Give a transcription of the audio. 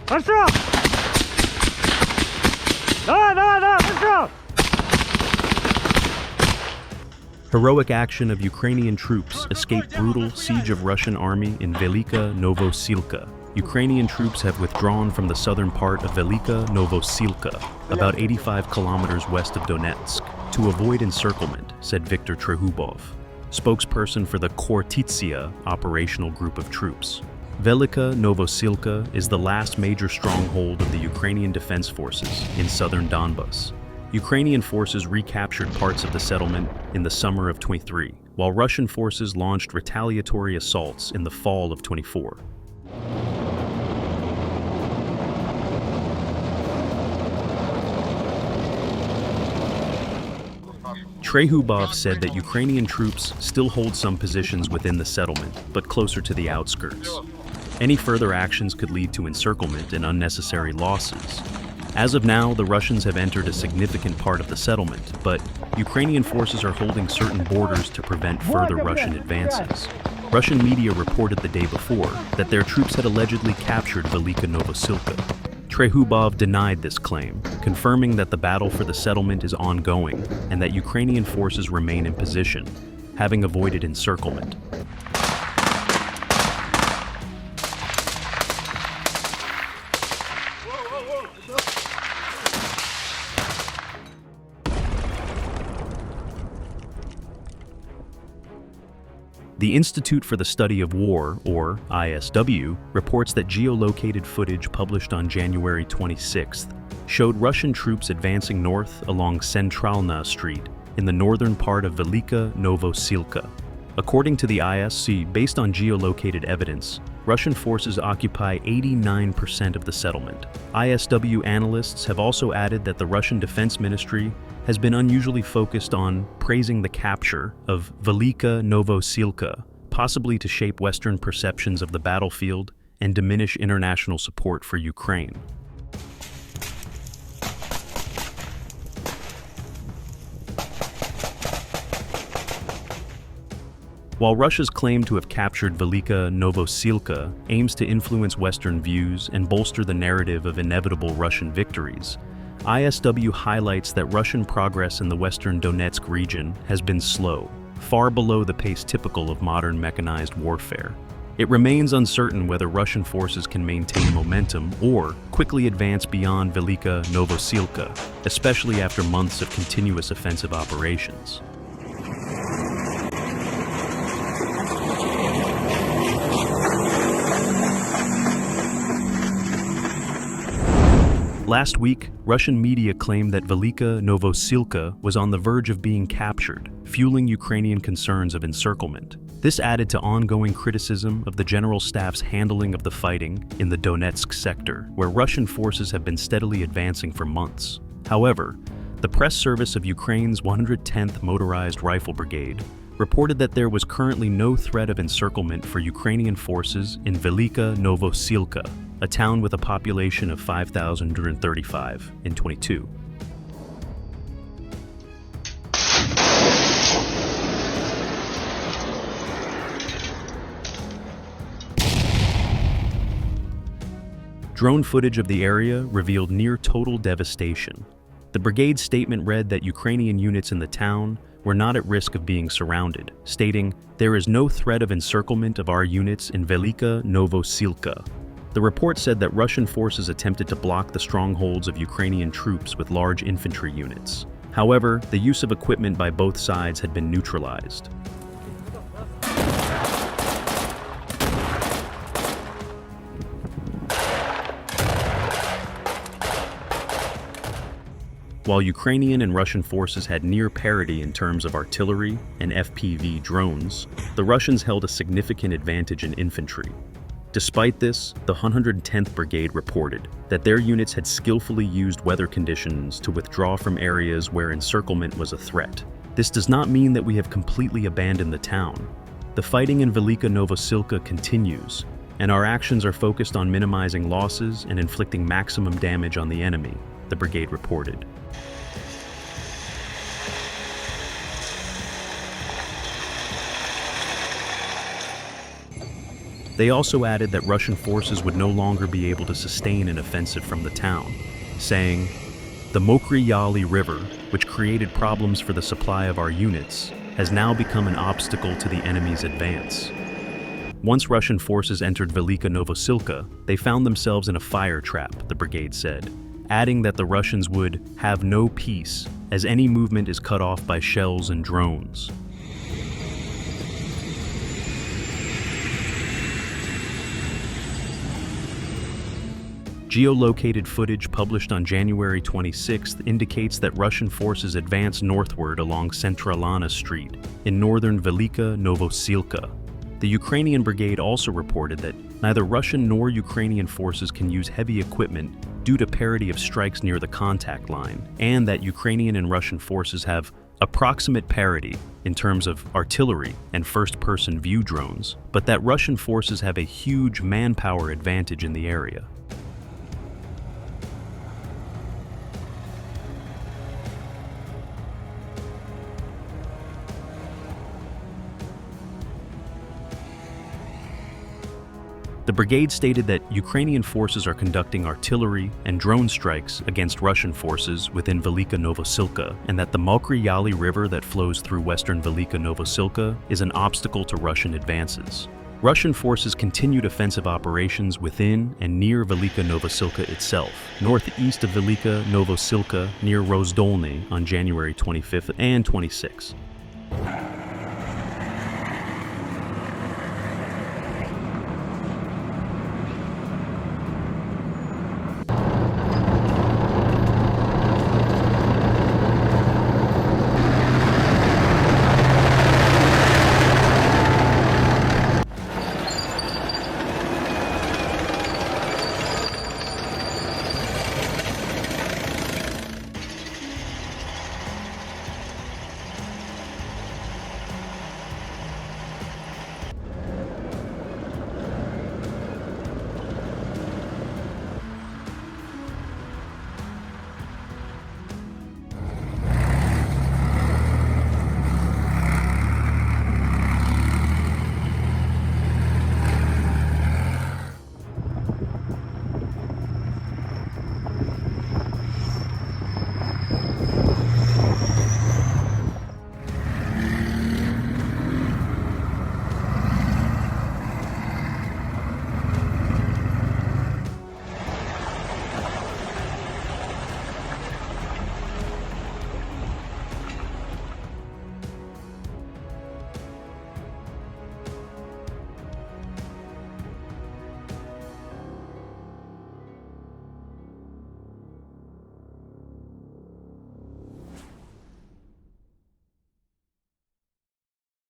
Быстро! Давай, быстро! Heroic action of Ukrainian troops escaped brutal siege of Russian army in Velyka Novosilka. Ukrainian troops have withdrawn from the southern part of Velyka Novosilka, about 85 kilometers west of Donetsk, to avoid encirclement, said Viktor Trehubov, spokesperson for the Kortitsia operational group of troops. Velyka Novosilka is the last major stronghold of the Ukrainian Defense Forces in southern Donbas. Ukrainian forces recaptured parts of the settlement in the summer of 23, while Russian forces launched retaliatory assaults in the fall of 24. Trehubov said that Ukrainian troops still hold some positions within the settlement, but closer to the outskirts. Any further actions could lead to encirclement and unnecessary losses. As of now, the Russians have entered a significant part of the settlement, but Ukrainian forces are holding certain borders to prevent further Russian advances. Russian media reported the day before that their troops had allegedly captured Velyka Novosilka. Trehubov denied this claim, confirming that the battle for the settlement is ongoing and that Ukrainian forces remain in position, having avoided encirclement. The Institute for the Study of War, or ISW, reports that geolocated footage published on January 26th showed Russian troops advancing north along Centralna Street in the northern part of Velyka Novosilka. According to the ISC, based on geolocated evidence, Russian forces occupy 89% of the settlement. ISW analysts have also added that the Russian Defense Ministry has been unusually focused on praising the capture of Velyka Novosilka, possibly to shape Western perceptions of the battlefield and diminish international support for Ukraine. While Russia's claim to have captured Velyka Novosilka aims to influence Western views and bolster the narrative of inevitable Russian victories, ISW highlights that Russian progress in the western Donetsk region has been slow, far below the pace typical of modern mechanized warfare. It remains uncertain whether Russian forces can maintain momentum or quickly advance beyond Velyka Novosilka, especially after months of continuous offensive operations. Last week, Russian media claimed that Velyka Novosilka was on the verge of being captured, fueling Ukrainian concerns of encirclement. This added to ongoing criticism of the General Staff's handling of the fighting in the Donetsk sector, where Russian forces have been steadily advancing for months. However, the press service of Ukraine's 110th Motorized Rifle Brigade reported that there was currently no threat of encirclement for Ukrainian forces in Velyka Novosilka, a town with a population of 5,035 in 22. Drone footage of the area revealed near total devastation. The brigade's statement read that Ukrainian units in the town were not at risk of being surrounded, stating, "There is no threat of encirclement of our units in Velyka Novosilka." The report said that Russian forces attempted to block the strongholds of Ukrainian troops with large infantry units. However, the use of equipment by both sides had been neutralized. While Ukrainian and Russian forces had near parity in terms of artillery and FPV drones, the Russians held a significant advantage in infantry. Despite this, the 110th Brigade reported that their units had skillfully used weather conditions to withdraw from areas where encirclement was a threat. This does not mean that we have completely abandoned the town. The fighting in Velyka Novosilka continues, and our actions are focused on minimizing losses and inflicting maximum damage on the enemy, the brigade reported. They also added that Russian forces would no longer be able to sustain an offensive from the town, saying, "The Mokry Yali River, which created problems for the supply of our units, has now become an obstacle to the enemy's advance." Once Russian forces entered Velyka Novosilka, they found themselves in a fire trap, the brigade said, adding that the Russians would have no peace as any movement is cut off by shells and drones. Geolocated footage published on January 26th indicates that Russian forces advanced northward along Centralana Street in northern Velyka Novosilka. The Ukrainian brigade also reported that neither Russian nor Ukrainian forces can use heavy equipment due to parity of strikes near the contact line, and that Ukrainian and Russian forces have approximate parity in terms of artillery and first-person view drones, but that Russian forces have a huge manpower advantage in the area. The brigade stated that Ukrainian forces are conducting artillery and drone strikes against Russian forces within Velyka Novosilka, and that the Mokry Yali River that flows through western Velyka Novosilka is an obstacle to Russian advances. Russian forces continued offensive operations within and near Velyka Novosilka itself, northeast of Velyka Novosilka near Rozdolny on January 25th and 26th.